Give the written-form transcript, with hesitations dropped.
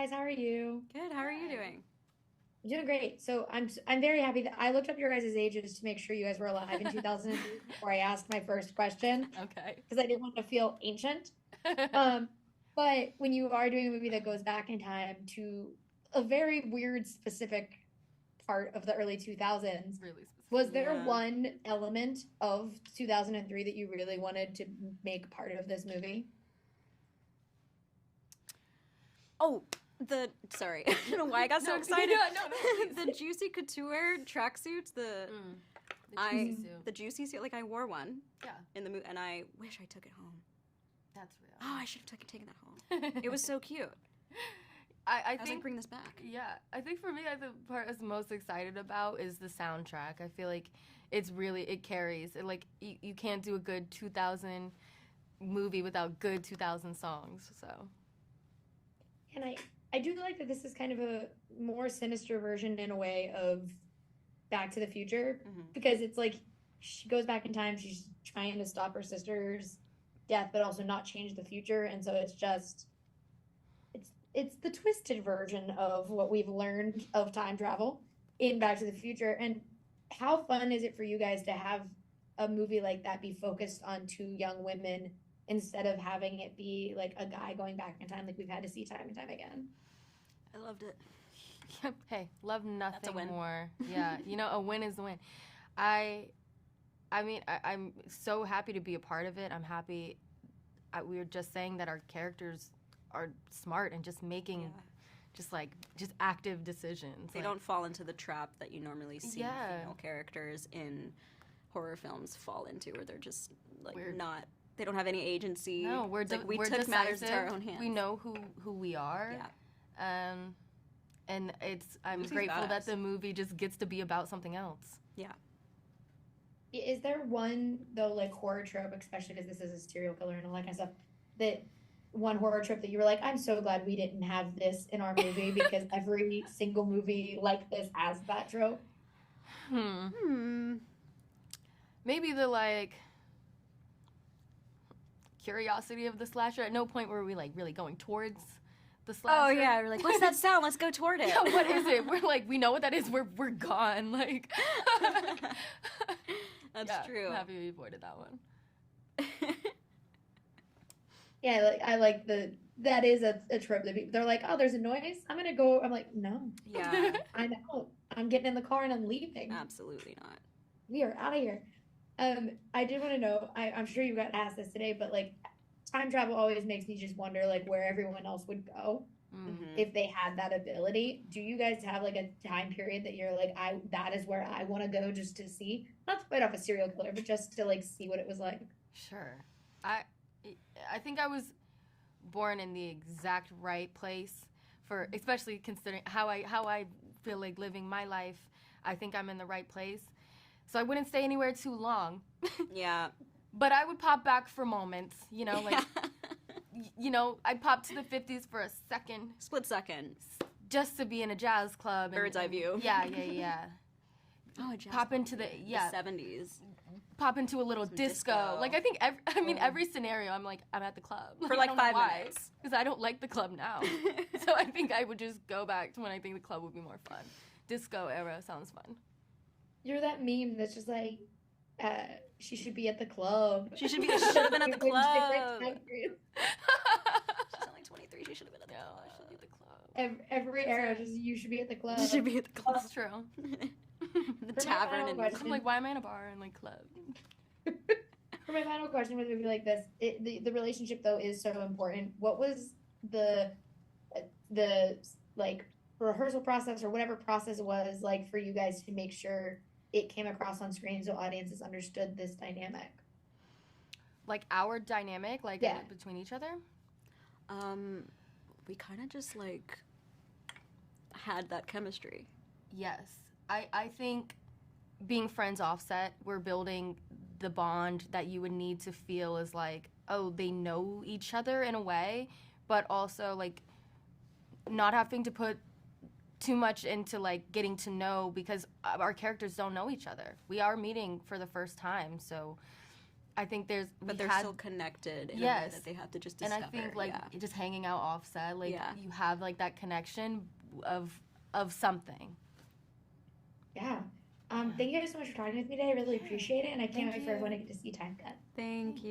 guys, how are you? Good. How are you doing? I'm doing great. So I'm very happy that I looked up your guys' ages to make sure you guys were alive in 2003 before I asked my first question Okay. because I didn't want to feel ancient. Um, but when you are doing a movie that goes back in time to a very weird specific part of the early 2000s, Really specific. was there Yeah. one element of 2003 that you really wanted to make part of this movie? Oh, sorry. I don't know why I got so No, excited. no, The Juicy Couture tracksuits, The juicy suit. the Juicy suit, like I wore one Yeah, in the movie, and I wish I took it home. that's real. Oh, I should have taken that home. It was so cute. I I was like, think bring this back. Yeah, I think for me, the part I was most excited about is the soundtrack. I feel like it carries. Like you can't do a good 2000 movie without good 2000 songs. So And I do like that this is kind of a more sinister version in a way of Back to the Future because it's like she goes back in time, she's trying to stop her sister's death, but also not change the future. And so it's the twisted version of what we've learned of time travel in Back to the Future. And how fun is it for you guys to have a movie like that be focused on two young women instead of having it be like a guy going back in time like we've had to see time and time again? I loved it. yep. Hey, love nothing win. more. Yeah, a win is the win. I'm so happy to be a part of it. I'm happy. We were just saying that our characters are smart and just making Yeah. just active decisions. They don't fall into the trap that you normally see Yeah. female characters in horror films fall into, where they're just like We're- not. They don't have any agency. No, It's like we we're took matters into our decisive. own hands. We know who we are. Yeah. And I'm Lucy's grateful that badass. the movie just gets to be about something else. Yeah. Is there one though, like horror trope, especially because this is a serial killer and all that kind of stuff, that one horror trope that you were like, I'm so glad we didn't have this in our movie because every single movie like this has that trope? Maybe the curiosity of the slasher. At no point were we really going towards the slasher. Oh yeah, we're like, what's that sound? Let's go toward it. Yeah, what is it? We're like, we know what that is. We're gone. Like, That's yeah, true. I'm happy we avoided that one. Yeah, I like that is a trope that people, they're like, oh, there's a noise. I'm gonna go. I'm like, no, Yeah, I know. I'm getting in the car and I'm leaving. absolutely not. We are out of here. I did want to know, I'm sure you got asked this today, but like time travel always makes me just wonder like where everyone else would go if they had that ability. Do you guys have like a time period that you're like, that is where I want to go just to see, not to fight off a serial killer, but just to like see what it was like? Sure. I think I was born in the exact right place for, especially considering how I feel like living my life. I think I'm in the right place. So I wouldn't stay anywhere too long. Yeah. But I would pop back for moments, I'd pop to the 50s for a second Split second. just to be in a jazz club. Bird's eye view. Yeah. Oh, a jazz Pop club. into the The 70s. pop into a little Some disco. disco. Like I think every scenario I'm like I'm at the club For like 5 why, minutes. because I don't like the club now. So I think I would just go back to when I think the club would be more fun. Disco era sounds fun. You're that meme that's just like, she should be at the club. She should have been at the club. Every, She's only 23. She should have been at the No, club. I should be the club. every era, just you should be at the club. She should be at the club. That's true. The For my tavern final and question- I'm like, why am I in a bar and club? For my final question with a movie like this, the relationship though is so important. What was the like rehearsal process or whatever process it was like for you guys to make sure it came across on screen so audiences understood this dynamic? Like our dynamic, Yeah. between each other. We kind of just had that chemistry. Yes. I think being friends offset, we're building the bond that you would need to feel is like, oh, they know each other in a way, but also not having to put too much into getting to know because our characters don't know each other. We are meeting for the first time, so I think there's but they're still connected in a way that they have to just discover. And I think like just hanging out offset, like you have like that connection of something. Yeah. Thank you guys so much for talking with me today. I really appreciate it, and I can't wait for everyone to get to see Time Cut. Thanks.